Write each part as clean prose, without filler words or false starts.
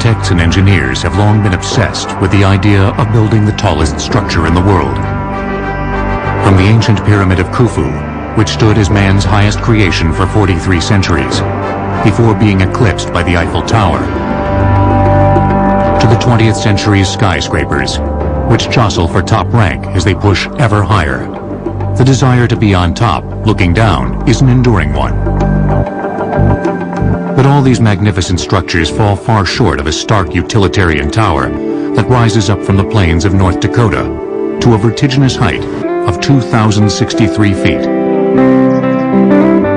architects and engineers have long been obsessed with the idea of building the tallest structure in the world. From the ancient pyramid of Khufu, which stood as man's highest creation for 43 centuries, before being eclipsed by the Eiffel Tower, to the 20th century's skyscrapers, which jostle for top rank as they push ever higher. The desire to be on top, looking down, is an enduring one. But all these magnificent structures fall far short of a stark utilitarian tower that rises up from the plains of North Dakota to a vertiginous height of 2,063 feet.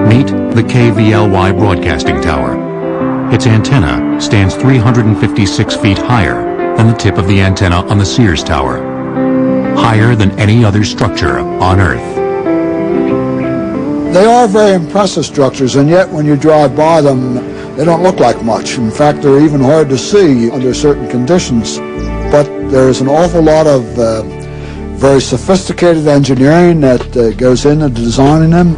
Meet the KVLY Broadcasting Tower. Its antenna stands 356 feet higher than the tip of the antenna on the Sears Tower, higher than any other structure on Earth. They are very impressive structures, and yet when you drive by them, they don't look like much. In fact, they're even hard to see under certain conditions. But there's an awful lot of very sophisticated engineering that goes into designing them.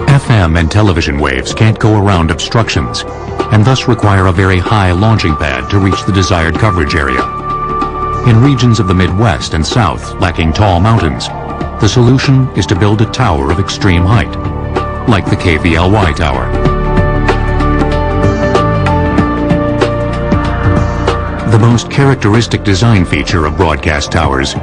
FM and television waves can't go around obstructions, and thus require a very high launching pad to reach the desired coverage area. In regions of the Midwest and South lacking tall mountains, the solution is to build a tower of extreme height, like the KVLY tower. The most characteristic design feature of broadcast towers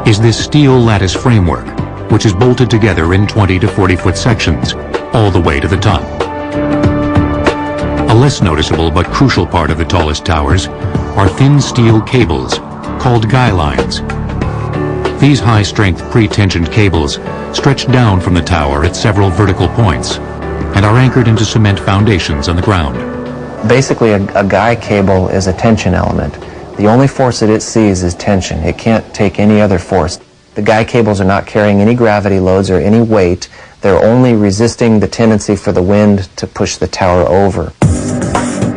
is this steel lattice framework, which is bolted together in 20 to 40-foot sections, all the way to the top. A less noticeable but crucial part of the tallest towers are thin steel cables called guy lines. These high-strength pre-tensioned cables stretch down from the tower at several vertical points and are anchored into cement foundations on the ground. Basically, a guy cable is a tension element. The only force that it sees is tension. It can't take any other force. The guy cables are not carrying any gravity loads or any weight. They're only resisting the tendency for the wind to push the tower over.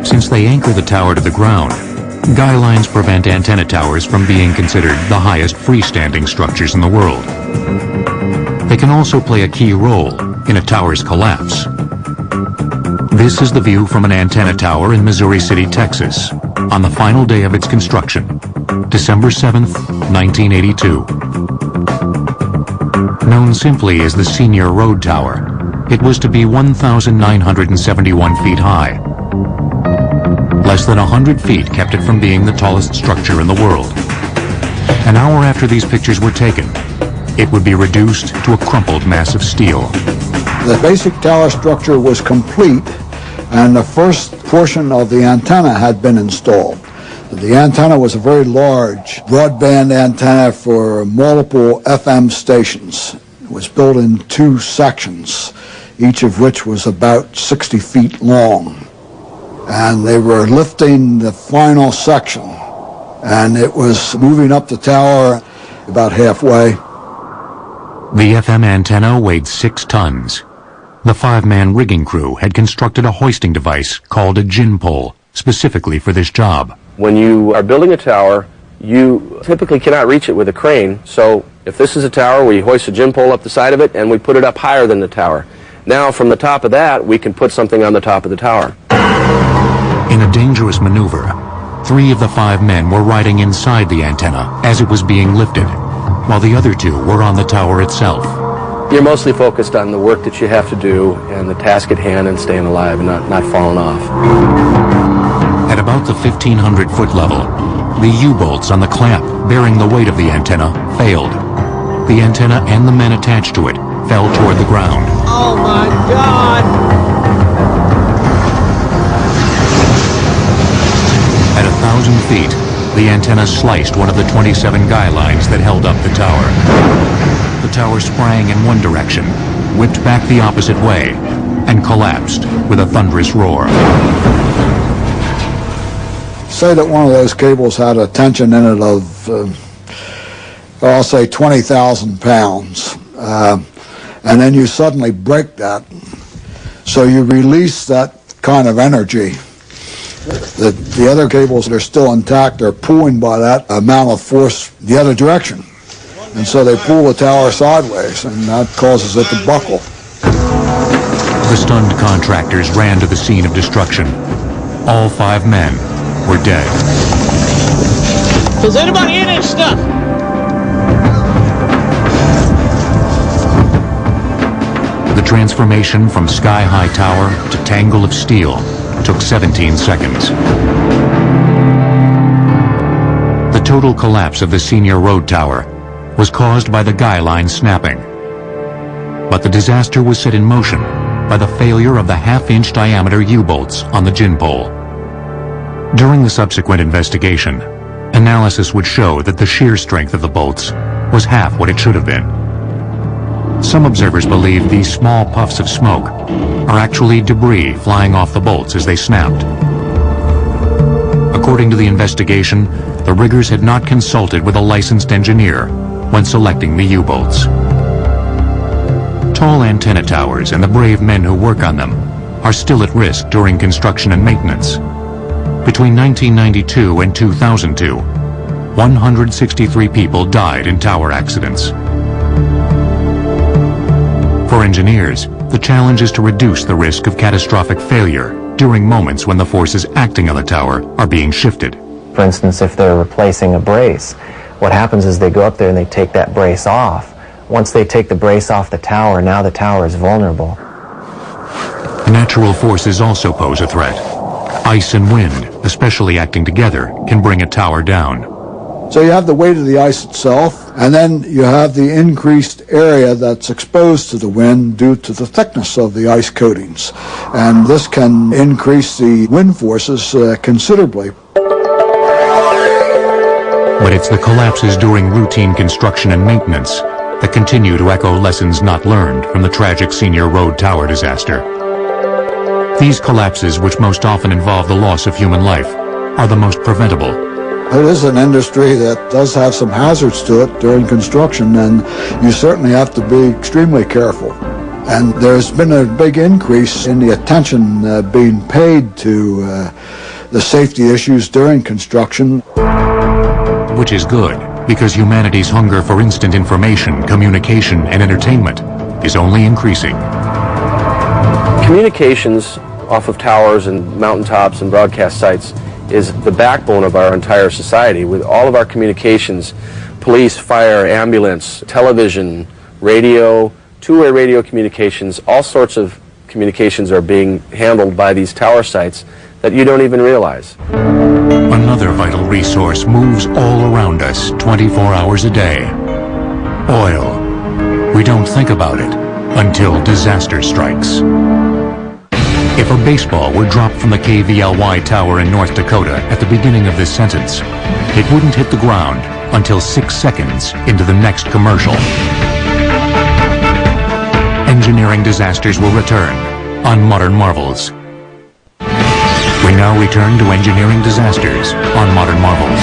Since they anchor the tower to the ground, guy lines prevent antenna towers from being considered the highest freestanding structures in the world. They can also play a key role in a tower's collapse. This is the view from an antenna tower in Missouri City, Texas, on the final day of its construction, December 7th, 1982. Known simply as the Senior Road Tower, it was to be 1,971 feet high. Less than 100 feet kept it from being the tallest structure in the world. An hour after these pictures were taken, it would be reduced to a crumpled mass of steel. The basic tower structure was complete, and the first portion of the antenna had been installed. The antenna was a very large broadband antenna for multiple FM stations. It was built in two sections, each of which was about 60 feet long. And they were lifting the final section, and it was moving up the tower about halfway. The FM antenna weighed 6 tons. The 5-man rigging crew had constructed a hoisting device called a gin pole, specifically for this job. When you are building a tower, you typically cannot reach it with a crane. So if this is a tower, we hoist a gin pole up the side of it and we put it up higher than the tower. Now from the top of that, we can put something on the top of the tower. In a dangerous maneuver, 3 of the 5 men were riding inside the antenna as it was being lifted, while the other 2 were on the tower itself. You're mostly focused on the work that you have to do and the task at hand and staying alive and not falling off. At about the 1,500-foot level, the U-bolts on the clamp bearing the weight of the antenna failed. The antenna and the men attached to it fell toward the ground. Oh my God! At 1,000 feet, the antenna sliced one of the 27 guy lines that held up the tower. The tower sprang in one direction, whipped back the opposite way, and collapsed with a thunderous roar. Say that one of those cables had a tension in it of, I'll say 20,000 pounds. And then you suddenly break that. So you release that kind of energy. The other cables that are still intact are pulling by that amount of force the other direction. And so they pull the tower sideways, and that causes it to buckle. The stunned contractors ran to the scene of destruction. All 5 men, were dead. Is anybody in this stuff? The transformation from sky-high tower to tangle of steel took 17 seconds. The total collapse of the Senior Road Tower was caused by the guy line snapping. But the disaster was set in motion by the failure of the half-inch diameter U-bolts on the gin pole. During the subsequent investigation, analysis would show that the shear strength of the bolts was half what it should have been. Some observers believe these small puffs of smoke are actually debris flying off the bolts as they snapped. According to the investigation, the riggers had not consulted with a licensed engineer when selecting the U-bolts. Tall antenna towers and the brave men who work on them are still at risk during construction and maintenance. Between 1992 and 2002, 163 people died in tower accidents. For engineers, the challenge is to reduce the risk of catastrophic failure during moments when the forces acting on the tower are being shifted. For instance, if they're replacing a brace, what happens is they go up there and they take that brace off. Once they take the brace off the tower, now the tower is vulnerable. Natural forces also pose a threat. Ice and wind, especially acting together, can bring a tower down. So you have the weight of the ice itself, and then you have the increased area that's exposed to the wind due to the thickness of the ice coatings. And this can increase the wind forces considerably. But it's the collapses during routine construction and maintenance that continue to echo lessons not learned from the tragic Senior Road Tower disaster. These collapses, which most often involve the loss of human life, are the most preventable. It is an industry that does have some hazards to it during construction, and you certainly have to be extremely careful. And there's been a big increase in the attention being paid to the safety issues during construction. Which is good, because humanity's hunger for instant information, communication, and entertainment is only increasing. Communications off of towers and mountaintops and broadcast sites is the backbone of our entire society. With all of our communications, police, fire, ambulance, television, radio, two-way radio communications, all sorts of communications are being handled by these tower sites that you don't even realize. Another vital resource moves all around us 24 hours a day. Oil. We don't think about it until disaster strikes. If a baseball were dropped from the KVLY tower in North Dakota at the beginning of this sentence, it wouldn't hit the ground until 6 seconds into the next commercial. Engineering disasters will return on Modern Marvels. We now return to engineering disasters on Modern Marvels.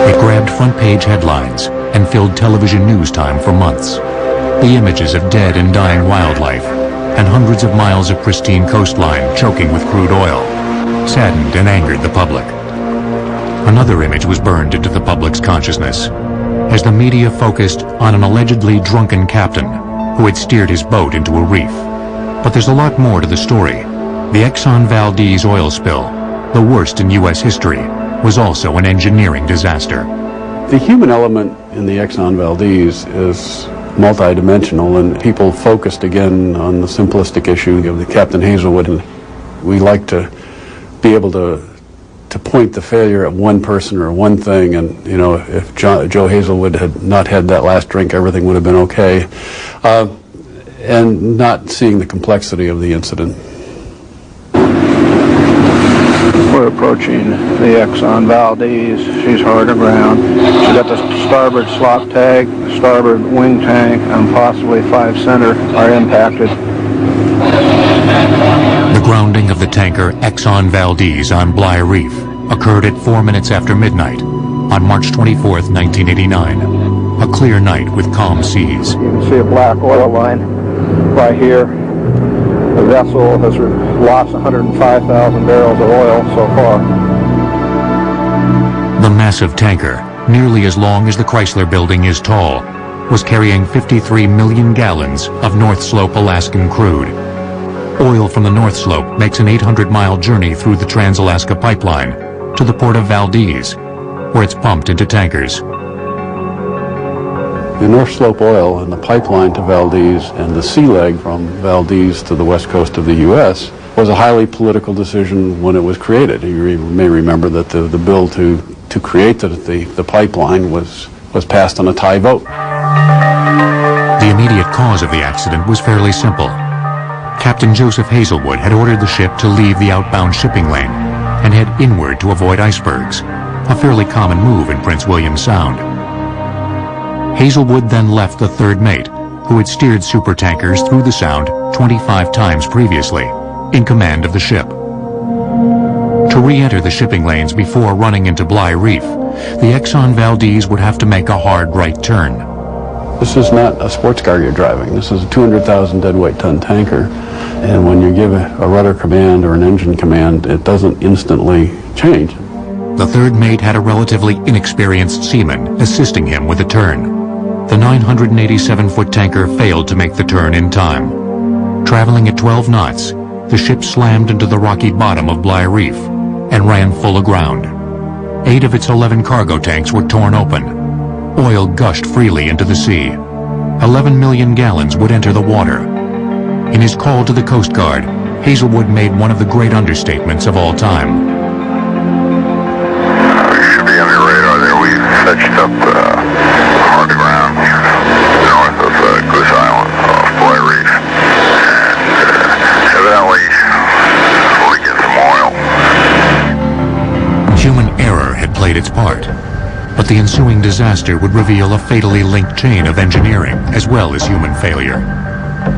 It grabbed front-page headlines and filled television news time for months. The images of dead and dying wildlife and hundreds of miles of pristine coastline choking with crude oil saddened and angered the public. Another image was burned into the public's consciousness as the media focused on an allegedly drunken captain who had steered his boat into a reef. But there's a lot more to the story. The Exxon Valdez oil spill, the worst in U.S. history, was also an engineering disaster. The human element in the Exxon Valdez is multidimensional, and people focused again on the simplistic issue of the Captain Hazelwood. And we like to be able to point the failure at one person or one thing, and you know, if Joe Hazelwood had not had that last drink, everything would have been okay, and not seeing the complexity of the incident. We're approaching the Exxon Valdez. She's hard aground. She got the starboard slop tag, the starboard wing tank, and possibly 5 center are impacted. The grounding of the tanker Exxon Valdez on Bligh Reef occurred at 4 minutes after midnight on March 24th, 1989. A clear night with calm seas. You can see a black oil line right here. The vessel has lost 105,000 barrels of oil so far. The massive tanker, nearly as long as the Chrysler Building is tall, was carrying 53 million gallons of North Slope Alaskan crude. Oil from the North Slope makes an 800-mile journey through the Trans-Alaska Pipeline to the port of Valdez, where it's pumped into tankers. The North Slope oil and the pipeline to Valdez and the sea leg from Valdez to the west coast of the U.S. was a highly political decision when it was created. You may remember that the bill to create the pipeline was passed on a tie vote. The immediate cause of the accident was fairly simple. Captain Joseph Hazelwood had ordered the ship to leave the outbound shipping lane and head inward to avoid icebergs, a fairly common move in Prince William Sound. Hazelwood then left the third mate, who had steered supertankers through the Sound 25 times previously, in command of the ship. To re-enter the shipping lanes before running into Bligh Reef, the Exxon Valdez would have to make a hard right turn. This is not a sports car you're driving. This is a 200,000 deadweight ton tanker. And when you give a rudder command or an engine command, it doesn't instantly change. The third mate had a relatively inexperienced seaman assisting him with the turn. The 987-foot tanker failed to make the turn in time. Traveling at 12 knots, the ship slammed into the rocky bottom of Bligh Reef and ran full aground. 8 of its 11 cargo tanks were torn open. Oil gushed freely into the sea. 11 million gallons would enter the water. In his call to the Coast Guard, Hazelwood made one of the great understatements of all time. Should be on your radar there. We fetched up hard to ground north of Goose Island off Bligh Reef. And evidently, we get some oil. Human error had played its part, but the ensuing disaster would reveal a fatally linked chain of engineering as well as human failure.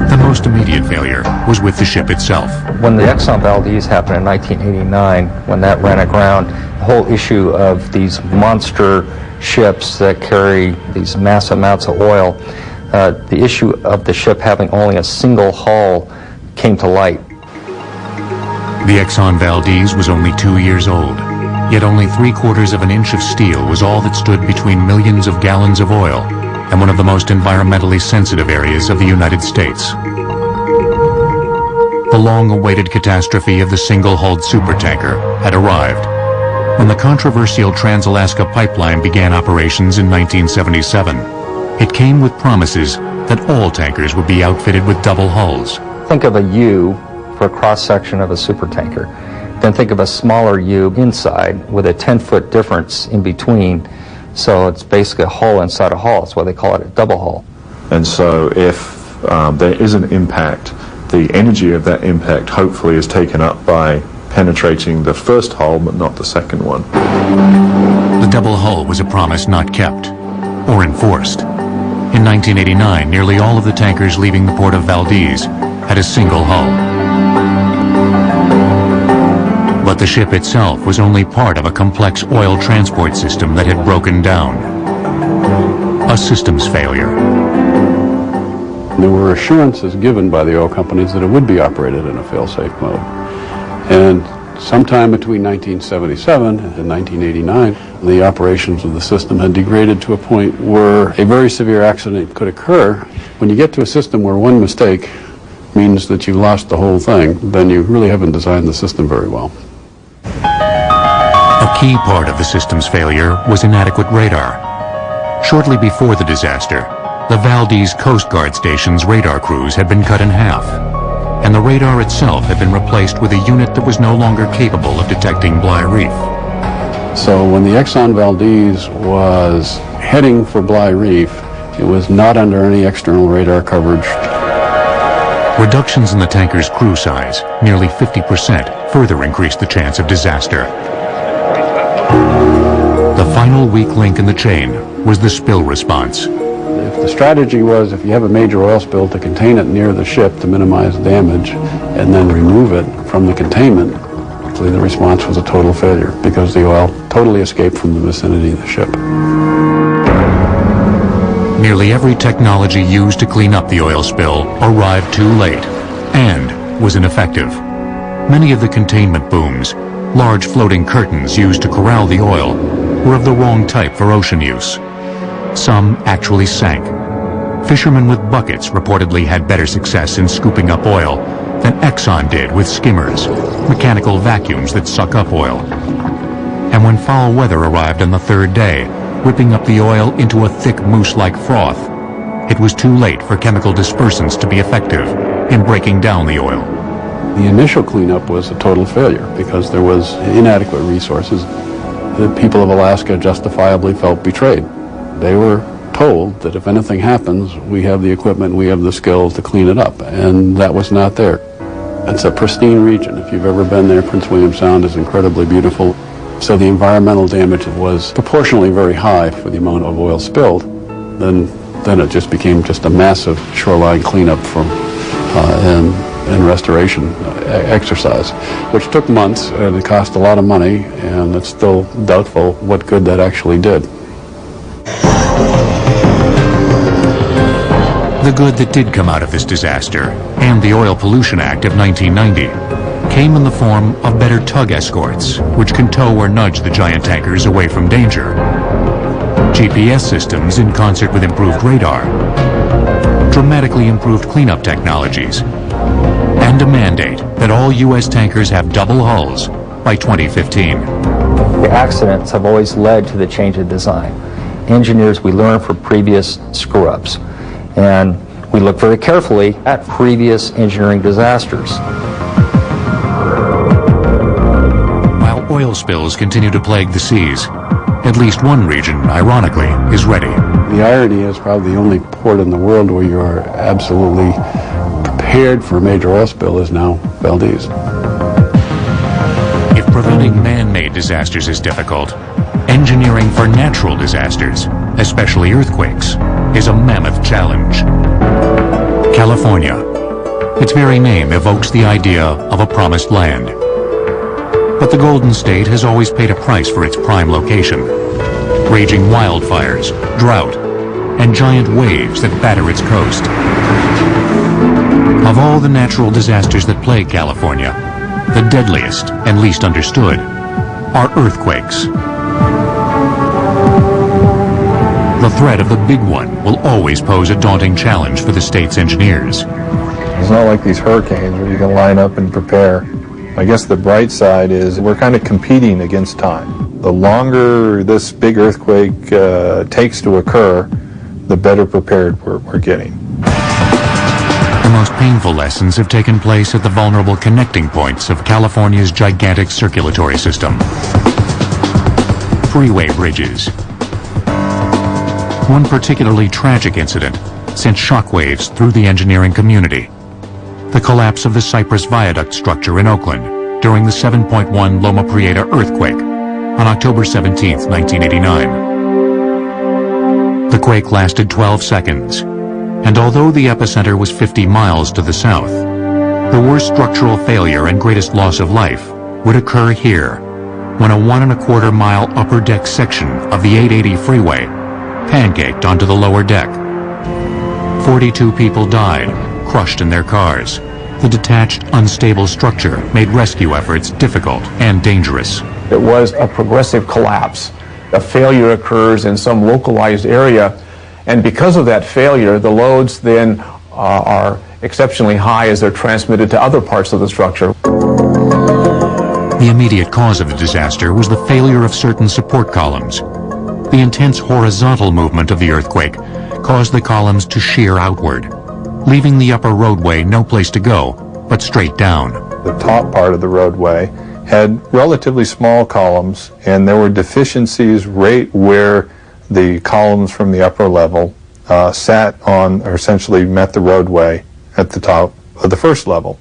The most immediate failure was with the ship itself. When the Exxon Valdez happened in 1989, when that ran aground, the whole issue of these monster ships that carry these massive amounts of oil, the issue of the ship having only a single hull came to light. The Exxon Valdez was only 2 years old, yet only 3/4 of an inch of steel was all that stood between millions of gallons of oil and one of the most environmentally sensitive areas of the United States. The long-awaited catastrophe of the single-hulled supertanker had arrived. When the controversial Trans-Alaska Pipeline began operations in 1977, it came with promises that all tankers would be outfitted with double hulls. Think of a U for a cross-section of a supertanker. Then think of a smaller U inside with a 10-foot difference in between. So it's basically a hull inside a hull. That's why they call it a double hull. And so if there is an impact, the energy of that impact hopefully is taken up by penetrating the first hull but not the second one. The double hull was a promise not kept or enforced. In 1989, nearly all of the tankers leaving the port of Valdez had a single hull. But the ship itself was only part of a complex oil transport system that had broken down. A systems failure. There were assurances given by the oil companies that it would be operated in a fail-safe mode. And sometime between 1977 and 1989, the operations of the system had degraded to a point where a very severe accident could occur. When you get to a system where one mistake means that you lost the whole thing, then you really haven't designed the system very well. A key part of the system's failure was inadequate radar. Shortly before the disaster, the Valdez Coast Guard station's radar crews had been cut in half, and the radar itself had been replaced with a unit that was no longer capable of detecting Bligh Reef. So when the Exxon Valdez was heading for Bligh Reef, it was not under any external radar coverage. Reductions in the tanker's crew size, nearly 50%, further increased the chance of disaster. The final weak link in the chain was the spill response. If the strategy was, if you have a major oil spill, to contain it near the ship to minimize damage and then remove it from the containment, actually the response was a total failure because the oil totally escaped from the vicinity of the ship. Nearly every technology used to clean up the oil spill arrived too late and was ineffective. Many of the containment booms, large floating curtains used to corral the oil, were of the wrong type for ocean use. Some actually sank. Fishermen with buckets reportedly had better success in scooping up oil than Exxon did with skimmers, mechanical vacuums that suck up oil. And when foul weather arrived on the third day, whipping up the oil into a thick mousse-like froth, it was too late for chemical dispersants to be effective in breaking down the oil. The initial cleanup was a total failure because there was inadequate resources. The people of Alaska justifiably felt betrayed. They were told that if anything happens, we have the equipment, we have the skills to clean it up, and that was not there. It's a pristine region. If you've ever been there, Prince William Sound is incredibly beautiful. So the environmental damage was proportionally very high for the amount of oil spilled. Then it just became just a massive shoreline cleanup and restoration exercise, which took months and it cost a lot of money, and it's still doubtful what good that actually did. The good that did come out of this disaster, and the Oil Pollution Act of 1990, came in the form of better tug escorts, which can tow or nudge the giant tankers away from danger. GPS systems in concert with improved radar, dramatically improved cleanup technologies, and a mandate that all U.S. tankers have double hulls by 2015. The accidents have always led to the change of design. Engineers, we learn from previous screw-ups, and we look very carefully at previous engineering disasters. While oil spills continue to plague the seas, at least one region, ironically, is ready. The irony is probably the only port in the world where you are absolutely prepared for a major oil spill is now Valdez. If preventing man-made disasters is difficult, engineering for natural disasters, especially earthquakes, is a mammoth challenge. California. Its very name evokes the idea of a promised land. But the Golden State has always paid a price for its prime location. Raging wildfires, drought, and giant waves that batter its coast. Of all the natural disasters that plague California, the deadliest and least understood are earthquakes. The threat of the big one will always pose a daunting challenge for the state's engineers. It's not like these hurricanes where you can line up and prepare. I guess the bright side is we're kind of competing against time. The longer this big earthquake takes to occur, the better prepared we're getting. The most painful lessons have taken place at the vulnerable connecting points of California's gigantic circulatory system. Freeway bridges. One particularly tragic incident sent shockwaves through the engineering community. The collapse of the Cypress Viaduct structure in Oakland during the 7.1 Loma Prieta earthquake on October 17, 1989. The quake lasted 12 seconds, and although the epicenter was 50 miles to the south, the worst structural failure and greatest loss of life would occur here when a 1.25 mile upper deck section of the 880 freeway pancaked onto the lower deck. 42 people died, crushed in their cars. The detached, unstable structure made rescue efforts difficult and dangerous. It was a progressive collapse. A failure occurs in some localized area, and because of that failure, the loads then are exceptionally high as they're transmitted to other parts of the structure. The immediate cause of the disaster was the failure of certain support columns. The intense horizontal movement of the earthquake caused the columns to shear outward, leaving the upper roadway no place to go but straight down. The top part of the roadway had relatively small columns, and there were deficiencies right where the columns from the upper level sat on, or essentially met the roadway at the top of the first level.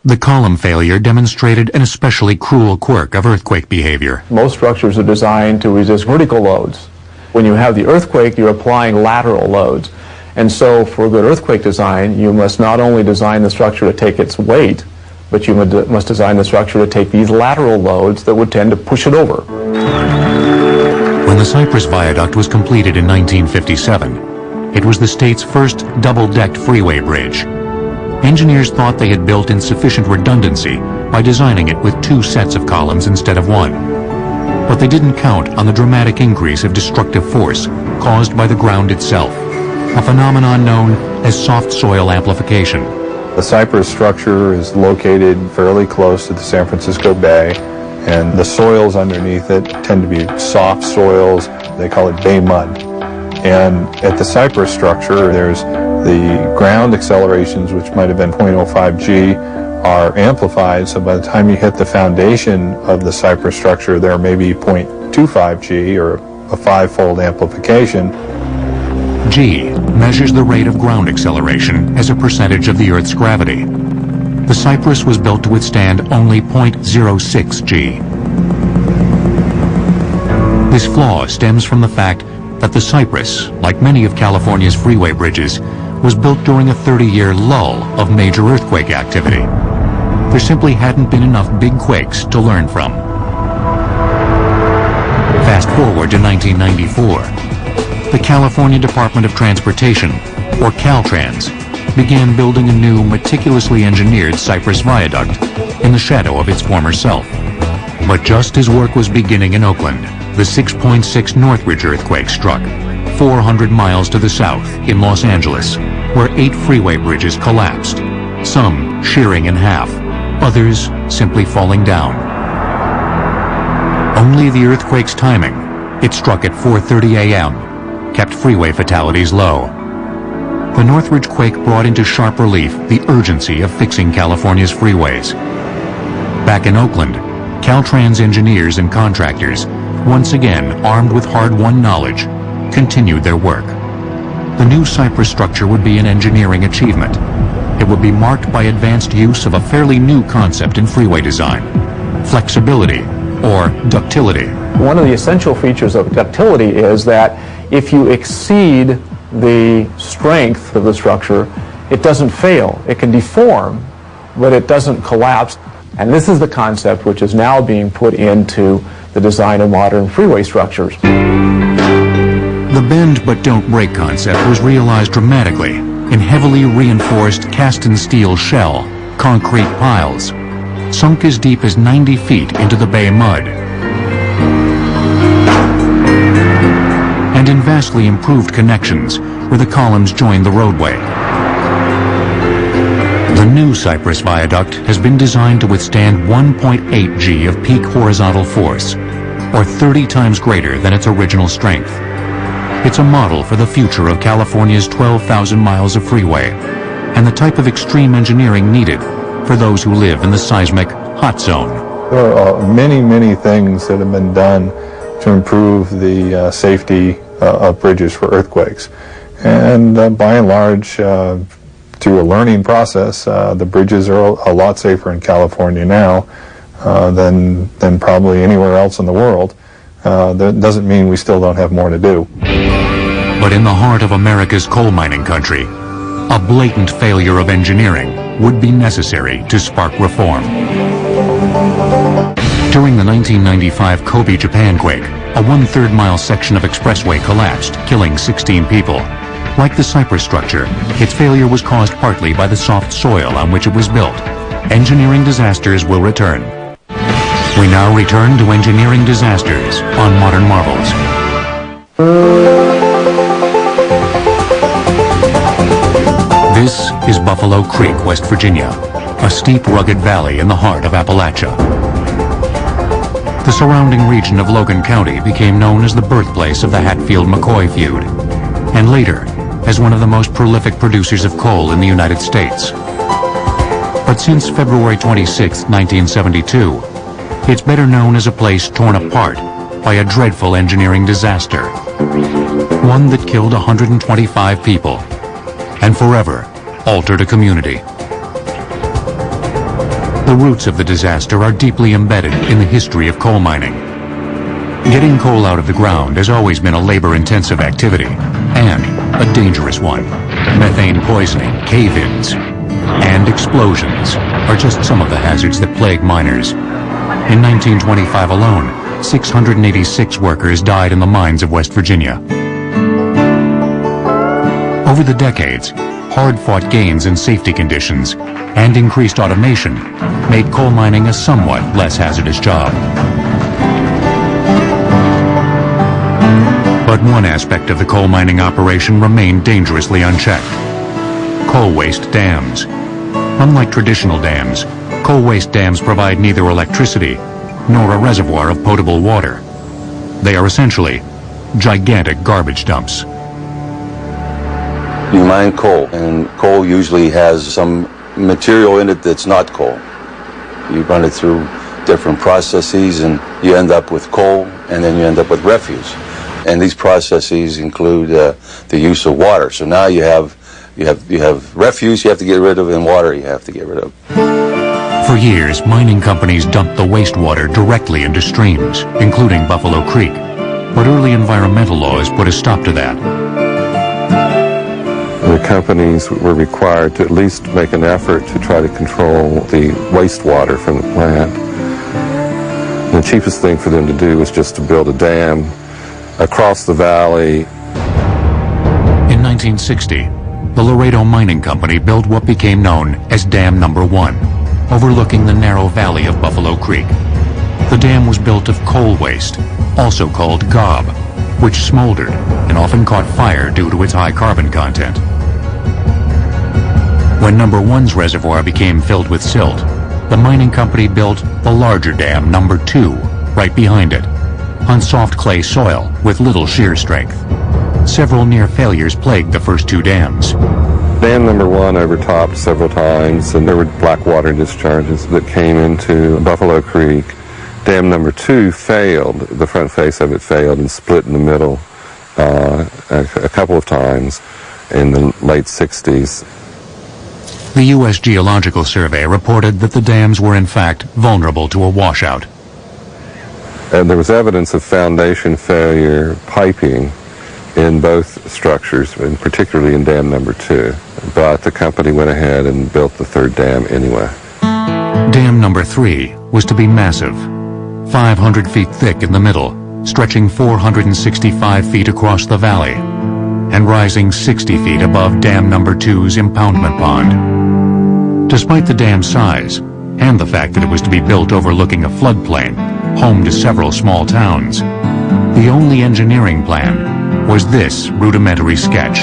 The column failure demonstrated an especially cruel quirk of earthquake behavior. Most structures are designed to resist vertical loads. When you have the earthquake, you're applying lateral loads. And so for good earthquake design, you must not only design the structure to take its weight, but you must design the structure to take these lateral loads that would tend to push it over. When the Cypress Viaduct was completed in 1957, it was the state's first double-decked freeway bridge. Engineers thought they had built in sufficient redundancy by designing it with 2 sets of columns instead of 1. But they didn't count on the dramatic increase of destructive force caused by the ground itself, a phenomenon known as soft soil amplification. The Cypress structure is located fairly close to the San Francisco Bay, and the soils underneath it tend to be soft soils. They call it bay mud. And at the Cypress structure, there's the ground accelerations, which might have been 0.05 G, are amplified, so by the time you hit the foundation of the Cypress structure, there may be 0.25 G, or a 5-fold amplification. G measures the rate of ground acceleration as a percentage of the Earth's gravity. The Cypress was built to withstand only 0.06 G. This flaw stems from the fact that the Cypress, like many of California's freeway bridges, was built during a 30-year lull of major earthquake activity. There simply hadn't been enough big quakes to learn from. Fast forward to 1994. The California Department of Transportation, or Caltrans, began building a new, meticulously engineered Cypress viaduct in the shadow of its former self. But just as work was beginning in Oakland, the 6.6 Northridge earthquake struck, 400 miles to the south in Los Angeles, where 8 freeway bridges collapsed, some shearing in half, others simply falling down. Only the earthquake's timing, it struck at 4:30 a.m., kept freeway fatalities low. The Northridge quake brought into sharp relief the urgency of fixing California's freeways. Back in Oakland, Caltrans engineers and contractors, once again armed with hard-won knowledge, continued their work. The new Cypress structure would be an engineering achievement. It would be marked by advanced use of a fairly new concept in freeway design: flexibility, or ductility. One of the essential features of ductility is that if you exceed the strength of the structure, it doesn't fail. It can deform, but it doesn't collapse. And this is the concept which is now being put into the design of modern freeway structures. The bend but don't break concept was realized dramatically in heavily reinforced cast and steel shell, concrete piles, sunk as deep as 90 feet into the bay mud, and in vastly improved connections where the columns joined the roadway. The new Cypress Viaduct has been designed to withstand 1.8 G of peak horizontal force, or 30 times greater than its original strength. It's a model for the future of California's 12,000 miles of freeway, and the type of extreme engineering needed for those who live in the seismic hot zone. There are many, many things that have been done to improve the safety of bridges for earthquakes. And by and large, through a learning process, the bridges are a lot safer in California now than probably anywhere else in the world. That doesn't mean we still don't have more to do. But in the heart of America's coal mining country, a blatant failure of engineering would be necessary to spark reform. During the 1995 Kobe, Japan quake, a 1/3 mile section of expressway collapsed, killing 16 people. Like the Cypress structure, its failure was caused partly by the soft soil on which it was built. Engineering disasters will return. We now return to engineering disasters on Modern Marvels. This is Buffalo Creek, West Virginia, a steep, rugged valley in the heart of Appalachia. The surrounding region of Logan County became known as the birthplace of the Hatfield-McCoy feud, and later as one of the most prolific producers of coal in the United States. But since February 26, 1972, it's better known as a place torn apart by a dreadful engineering disaster, one that killed 125 people and forever altered a community. The roots of the disaster are deeply embedded in the history of coal mining. Getting coal out of the ground has always been a labor-intensive activity, and a dangerous one. Methane poisoning, cave-ins, and explosions are just some of the hazards that plague miners. In 1925 alone, 686 workers died in the mines of West Virginia. Over the decades, hard-fought gains in safety conditions and increased automation made coal mining a somewhat less hazardous job. But one aspect of the coal mining operation remained dangerously unchecked: coal waste dams. Unlike traditional dams, coal waste dams provide neither electricity nor a reservoir of potable water. They are essentially gigantic garbage dumps. You mine coal, and coal usually has some material in it that's not coal. You run it through different processes and you end up with coal, and then you end up with refuse. And these processes include the use of water. So now you have refuse you have to get rid of, and water you have to get rid of. For years, mining companies dumped the wastewater directly into streams, including Buffalo Creek. But early environmental laws put a stop to that. The companies were required to at least make an effort to try to control the wastewater from the plant. And the cheapest thing for them to do was just to build a dam across the valley. In 1960, the Laredo Mining Company built what became known as Dam No. 1, overlooking the narrow valley of Buffalo Creek. The dam was built of coal waste, also called gob, which smoldered and often caught fire due to its high carbon content. When No. 1's reservoir became filled with silt, the mining company built the larger dam, No. 2, right behind it, on soft clay soil with little shear strength. Several near failures plagued the first two dams. Dam No. 1 overtopped several times, and there were black water discharges that came into Buffalo Creek. Dam No. 2 failed. The front face of it failed and split in the middle a couple of times in the late 60s. The U.S. Geological Survey reported that the dams were in fact vulnerable to a washout. And there was evidence of foundation failure piping in both structures, and particularly in Dam No. 2. But the company went ahead and built the third dam anyway. Dam No. 3 was to be massive, 500 feet thick in the middle, stretching 465 feet across the valley, and rising 60 feet above Dam No. 2's impoundment pond. Despite the dam's size, and the fact that it was to be built overlooking a floodplain, home to several small towns, the only engineering plan was this rudimentary sketch.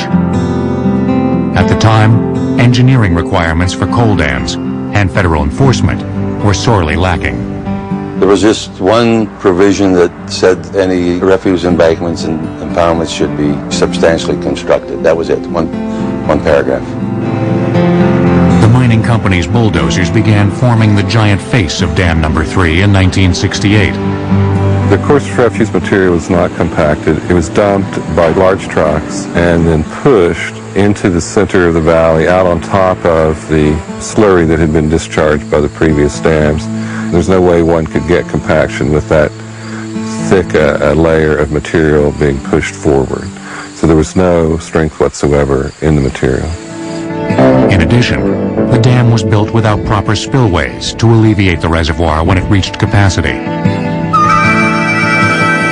At the time, engineering requirements for coal dams and federal enforcement were sorely lacking. There was just one provision that said any refuse embankments and impoundments should be substantially constructed. That was it, one paragraph. The mining company's bulldozers began forming the giant face of Dam No. 3 in 1968. The coarse refuse material was not compacted. It was dumped by large trucks and then pushed into the center of the valley, out on top of the slurry that had been discharged by the previous dams. There's no way one could get compaction with that thick a layer of material being pushed forward. So there was no strength whatsoever in the material. In addition, the dam was built without proper spillways to alleviate the reservoir when it reached capacity.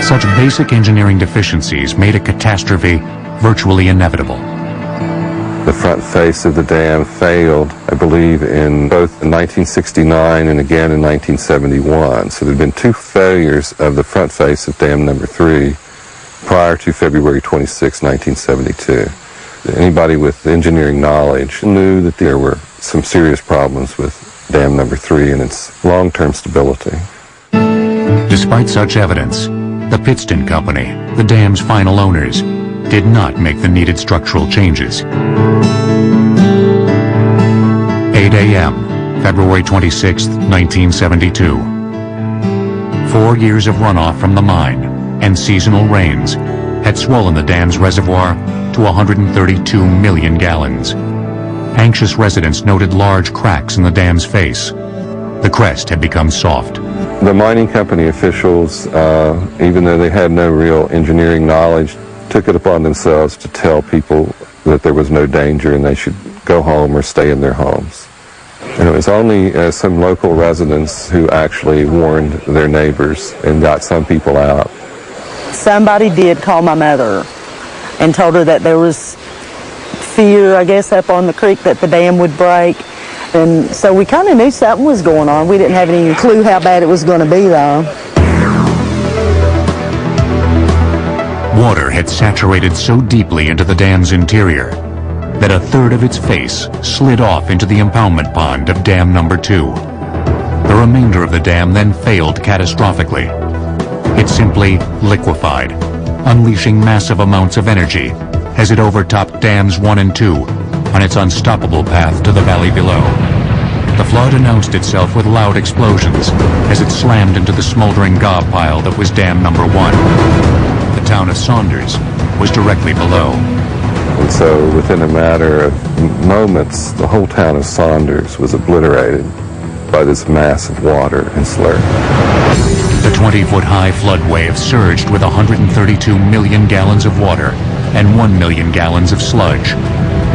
Such basic engineering deficiencies made a catastrophe virtually inevitable. The front face of the dam failed, I believe, in both 1969 and again in 1971. So there had been two failures of the front face of Dam No. 3 prior to February 26, 1972. Anybody with engineering knowledge knew that there were some serious problems with Dam No. 3 and its long-term stability. Despite such evidence, the Pittston Company, the dam's final owners, did not make the needed structural changes. 8 a.m., February 26, 1972. 4 years of runoff from the mine and seasonal rains had swollen the dam's reservoir to 132 million gallons. Anxious residents noted large cracks in the dam's face. The crest had become soft. The mining company officials, even though they had no real engineering knowledge, took it upon themselves to tell people that there was no danger and they should go home or stay in their homes. And it was only some local residents who actually warned their neighbors and got some people out. Somebody did call my mother and told her that there was fear, I guess, up on the creek that the dam would break. And so we kind of knew something was going on. We didn't have any clue how bad it was going to be, though. Water had saturated so deeply into the dam's interior that a third of its face slid off into the impoundment pond of Dam Number 2. The remainder of the dam then failed catastrophically. It simply liquefied, unleashing massive amounts of energy as it overtopped Dams 1 and 2 on its unstoppable path to the valley below. The flood announced itself with loud explosions as it slammed into the smoldering gob pile that was Dam Number 1. The town of Saunders was directly below. And so within a matter of moments, the whole town of Saunders was obliterated by this mass of water and slurry. The 20-foot-high flood wave surged with 132 million gallons of water and 1 million gallons of sludge.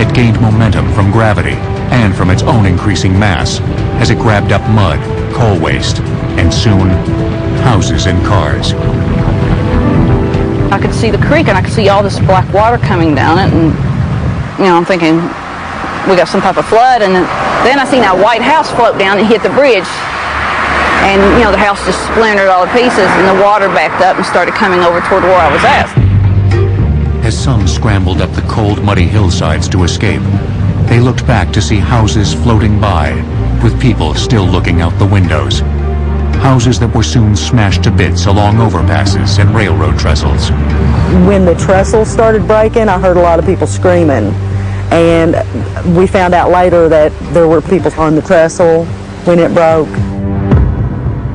It gained momentum from gravity and from its own increasing mass as it grabbed up mud, coal waste, and soon, houses and cars. I could see the creek and I could see all this black water coming down it, and I'm thinking we got some type of flood, and then I seen that white house float down and hit the bridge, and the house just splintered all to pieces, and the water backed up and started coming over toward where I was at. As some scrambled up the cold, muddy hillsides to escape, they looked back to see houses floating by, with people still looking out the windows. Houses that were soon smashed to bits along overpasses and railroad trestles. When the trestle started breaking, I heard a lot of people screaming. And we found out later that there were people on the trestle when it broke.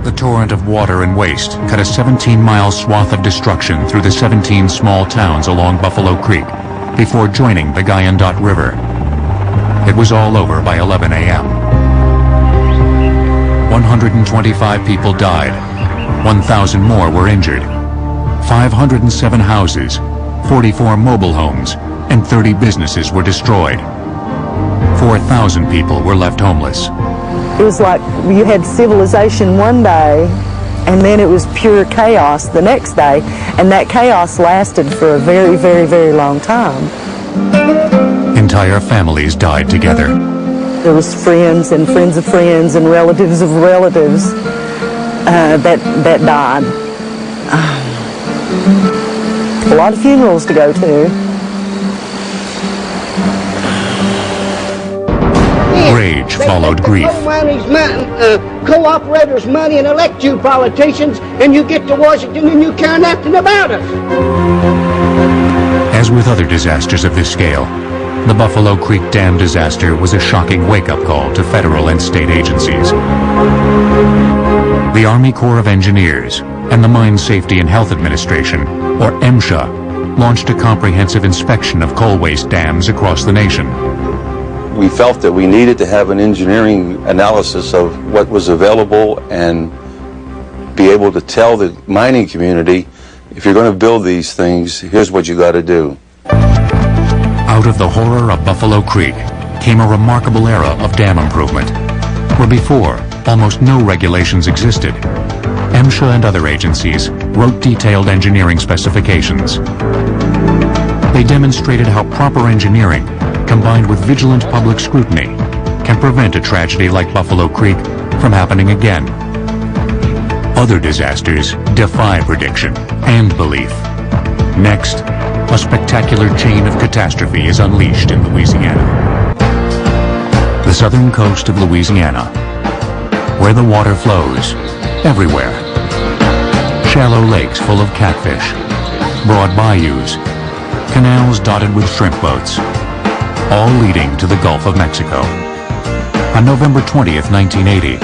The torrent of water and waste cut a 17-mile swath of destruction through the 17 small towns along Buffalo Creek before joining the Guyandotte River. It was all over by 11 a.m. 125 people died. 1,000 more were injured. 507 houses, 44 mobile homes, and 30 businesses were destroyed. 4,000 people were left homeless. It was like you had civilization one day, and then it was pure chaos the next day, and that chaos lasted for a very, very, very long time. Entire families died together. There was friends and friends of friends and relatives of relatives that died. A lot of funerals to go to. Rage followed grief. Co-operators' money and elect you politicians, and you get to Washington and you care nothing about us. As with other disasters of this scale, the Buffalo Creek Dam disaster was a shocking wake-up call to federal and state agencies. The Army Corps of Engineers and the Mine Safety and Health Administration, or MSHA, launched a comprehensive inspection of coal waste dams across the nation. We felt that we needed to have an engineering analysis of what was available and be able to tell the mining community, if you're going to build these things, here's what you got to do. Out of the horror of Buffalo Creek came a remarkable era of dam improvement, where before almost no regulations existed. MSHA and other agencies wrote detailed engineering specifications. They demonstrated how proper engineering, combined with vigilant public scrutiny, can prevent a tragedy like Buffalo Creek from happening again. Other disasters defy prediction and belief. Next, a spectacular chain of catastrophe is unleashed in Louisiana. The southern coast of Louisiana, where the water flows everywhere. Shallow lakes full of catfish, broad bayous, canals dotted with shrimp boats, all leading to the Gulf of Mexico. On November 20th, 1980,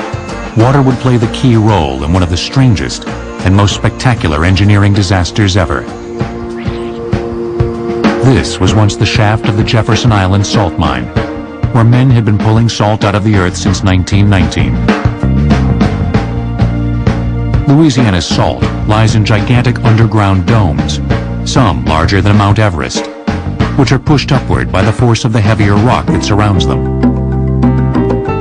water would play the key role in one of the strangest and most spectacular engineering disasters ever. This was once the shaft of the Jefferson Island salt mine, where men had been pulling salt out of the earth since 1919. Louisiana's salt lies in gigantic underground domes, some larger than Mount Everest, which are pushed upward by the force of the heavier rock that surrounds them.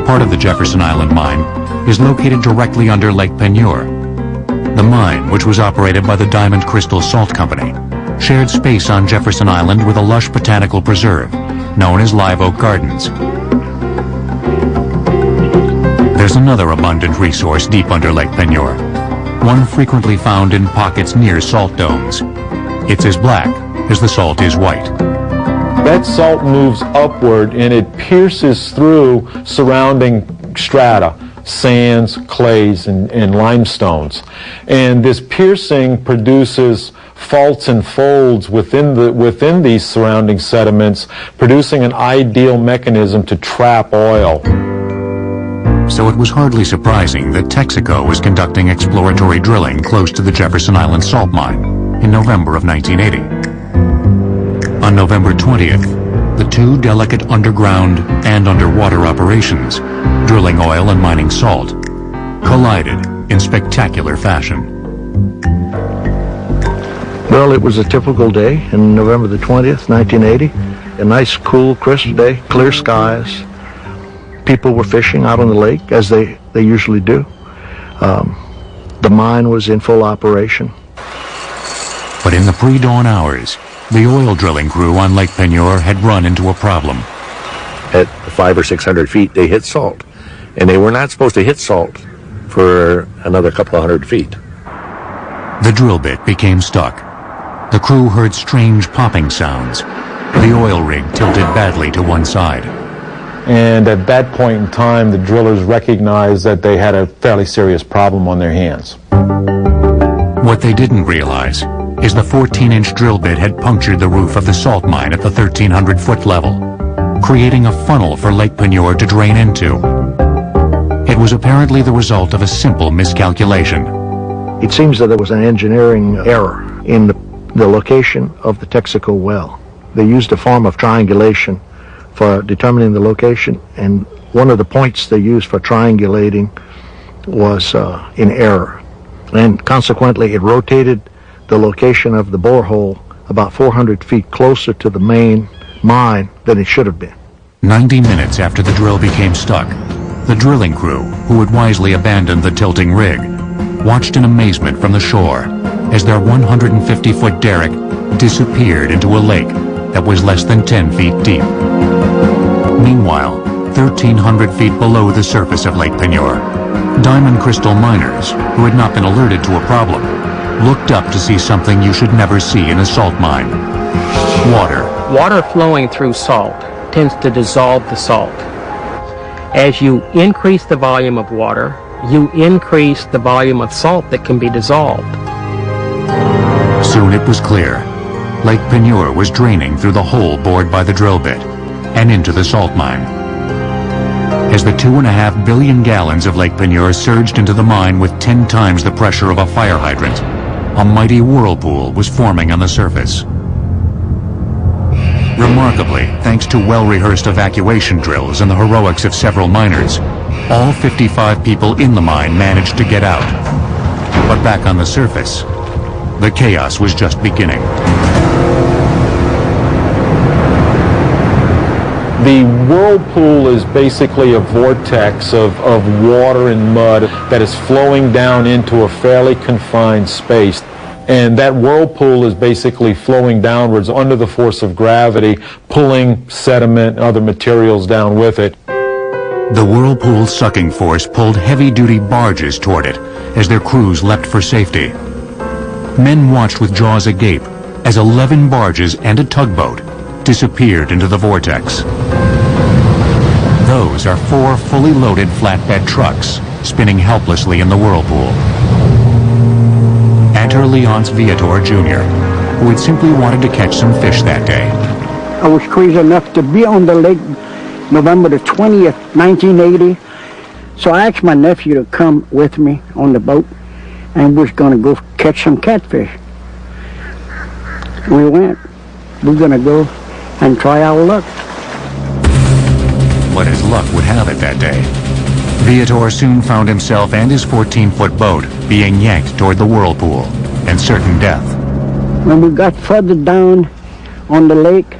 Part of the Jefferson Island mine is located directly under Lake Peigneur. The mine, which was operated by the Diamond Crystal Salt Company, shared space on Jefferson Island with a lush botanical preserve known as Live Oak Gardens. There's another abundant resource deep under Lake Peigneur, one frequently found in pockets near salt domes. It's as black as the salt is white. That salt moves upward and it pierces through surrounding strata, sands, clays, and limestones. And this piercing produces faults and folds within these surrounding sediments, producing an ideal mechanism to trap oil. So it was hardly surprising that Texaco was conducting exploratory drilling close to the Jefferson Island salt mine in November of 1980. On November 20th, the two delicate underground and underwater operations, drilling oil and mining salt, collided in spectacular fashion. Well, it was a typical day in November the 20th, 1980. A nice, cool, crisp day, clear skies. People were fishing out on the lake, as they usually do. The mine was in full operation. But in the pre-dawn hours, the oil drilling crew on Lake Peigneur had run into a problem. At 500 or 600 feet, they hit salt. And they were not supposed to hit salt for another couple of 100 feet. The drill bit became stuck. The crew heard strange popping sounds. The oil rig tilted badly to one side. And at that point in time, the drillers recognized that they had a fairly serious problem on their hands. What they didn't realize is the 14-inch drill bit had punctured the roof of the salt mine at the 1,300-foot level, creating a funnel for Lake Peigneur to drain into. It was apparently the result of a simple miscalculation. It seems that there was an engineering error in the location of the Texaco well. They used a form of triangulation for determining the location, and one of the points they used for triangulating was in error. And consequently, it rotated the location of the borehole about 400 feet closer to the main mine than it should have been. 90 minutes after the drill became stuck, the drilling crew, who had wisely abandoned the tilting rig, watched in amazement from the shore as their 150-foot derrick disappeared into a lake that was less than 10 feet deep. Meanwhile, 1,300 feet below the surface of Lake Peigneur, diamond crystal miners, who had not been alerted to a problem, looked up to see something you should never see in a salt mine. Water. Water flowing through salt tends to dissolve the salt. As you increase the volume of water, you increase the volume of salt that can be dissolved. Soon it was clear. Lake Peigneur was draining through the hole bored by the drill bit and into the salt mine. As the 2.5 billion gallons of Lake Peigneur surged into the mine with 10 times the pressure of a fire hydrant, a mighty whirlpool was forming on the surface. Remarkably, thanks to well-rehearsed evacuation drills and the heroics of several miners, all 55 people in the mine managed to get out. But back on the surface, the chaos was just beginning. The whirlpool is basically a vortex of water and mud that is flowing down into a fairly confined space. And that whirlpool is basically flowing downwards under the force of gravity, pulling sediment and other materials down with it. The whirlpool's sucking force pulled heavy-duty barges toward it as their crews leapt for safety. Men watched with jaws agape as 11 barges and a tugboat disappeared into the vortex. Those are 4 fully loaded flatbed trucks spinning helplessly in the whirlpool. Enter Leonce Viator Jr., who had simply wanted to catch some fish that day. I was crazy enough to be on the lake November the 20th, 1980. So I asked my nephew to come with me on the boat, and we was going to go catch some catfish. We went. We're going to go and try our luck. But as luck would have it that day, Viator soon found himself and his 14-foot boat being yanked toward the whirlpool and certain death. When we got further down on the lake,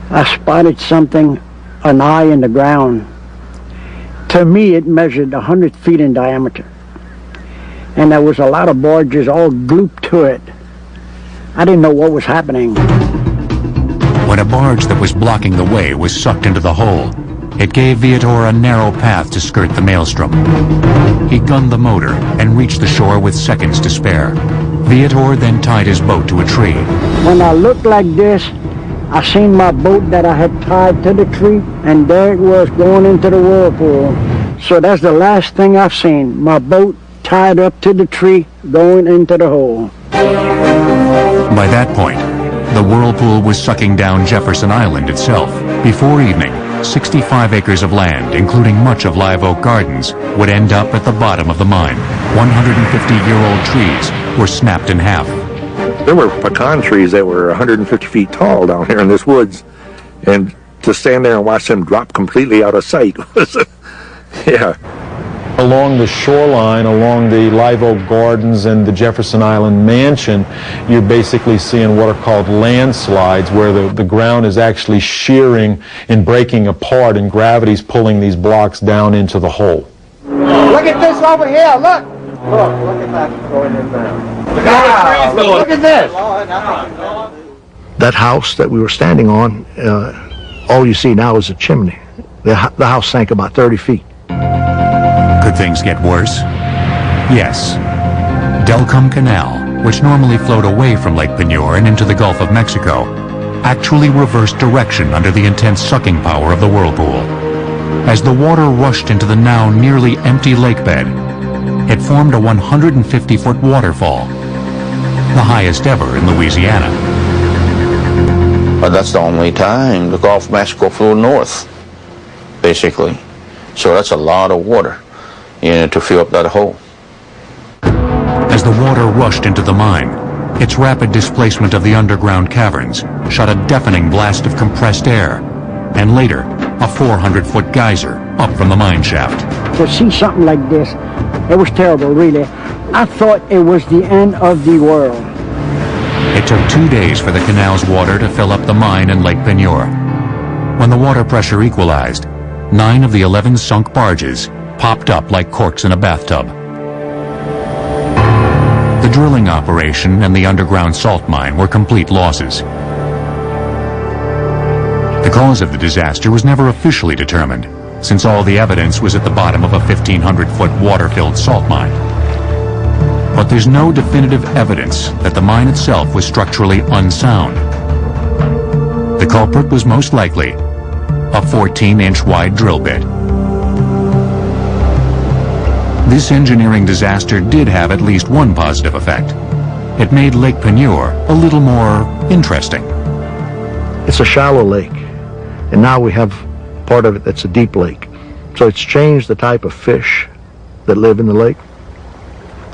I spotted something, an eye in the ground. To me, it measured 100 feet in diameter. And there was a lot of barges all glued to it. I didn't know what was happening. When a barge that was blocking the way was sucked into the hole, it gave Viator a narrow path to skirt the maelstrom. He gunned the motor and reached the shore with seconds to spare. Viator then tied his boat to a tree. When I looked like this, I seen my boat that I had tied to the tree, and there it was going into the whirlpool. So that's the last thing I've seen, my boat tied up to the tree going into the hole. By that point, the whirlpool was sucking down Jefferson Island itself. Before evening, 65 acres of land, including much of Live Oak Gardens, would end up at the bottom of the mine. 150-year-old trees were snapped in half. There were pecan trees that were 150 feet tall down here in this woods, and to stand there and watch them drop completely out of sight was, yeah. Along the shoreline, along the Live Oak Gardens and the Jefferson Island Mansion, you're basically seeing what are called landslides, where the ground is actually shearing and breaking apart, and gravity's pulling these blocks down into the hole. Look at this over here, look! Look at that going in there. Look at this! That house that we were standing on, all you see now is a chimney. The house sank about 30 feet. Could things get worse? Yes. Delcombe Canal, which normally flowed away from Lake Peigneur and into the Gulf of Mexico, actually reversed direction under the intense sucking power of the whirlpool. As the water rushed into the now nearly empty lake bed, it formed a 150-foot waterfall, the highest ever in Louisiana. But that's the only time the Gulf of Mexico flowed north, basically. So that's a lot of water, to fill up that hole. As the water rushed into the mine, its rapid displacement of the underground caverns shot a deafening blast of compressed air, and later, a 400-foot geyser up from the mine shaft. To see something like this, it was terrible, really. I thought it was the end of the world. It took 2 days for the canal's water to fill up the mine and Lake Peigneur. When the water pressure equalized, 9 of the 11 sunk barges popped up like corks in a bathtub. The drilling operation and the underground salt mine were complete losses. The cause of the disaster was never officially determined, since all the evidence was at the bottom of a 1,500-foot water-filled salt mine. But there's no definitive evidence that the mine itself was structurally unsound. The culprit was most likely a 14-inch wide drill bit. This engineering disaster did have at least one positive effect. It made Lake Peigneur a little more interesting. It's a shallow lake, and now we have part of it that's a deep lake. So it's changed the type of fish that live in the lake,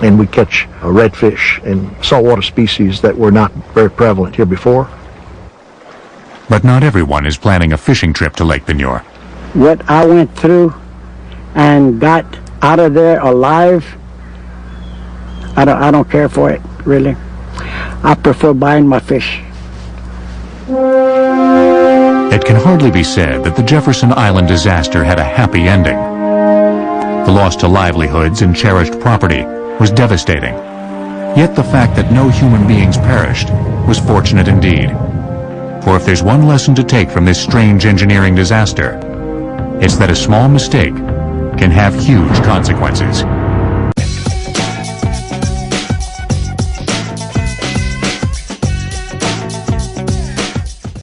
and we catch redfish and saltwater species that were not very prevalent here before. But not everyone is planning a fishing trip to Lake Peigneur. What I went through and got out of there alive, I don't care for it, really. I prefer buying my fish. It can hardly be said that the Jefferson Island disaster had a happy ending. The loss to livelihoods and cherished property was devastating. Yet the fact that no human beings perished was fortunate indeed. For if there's one lesson to take from this strange engineering disaster, it's that a small mistake can have huge consequences.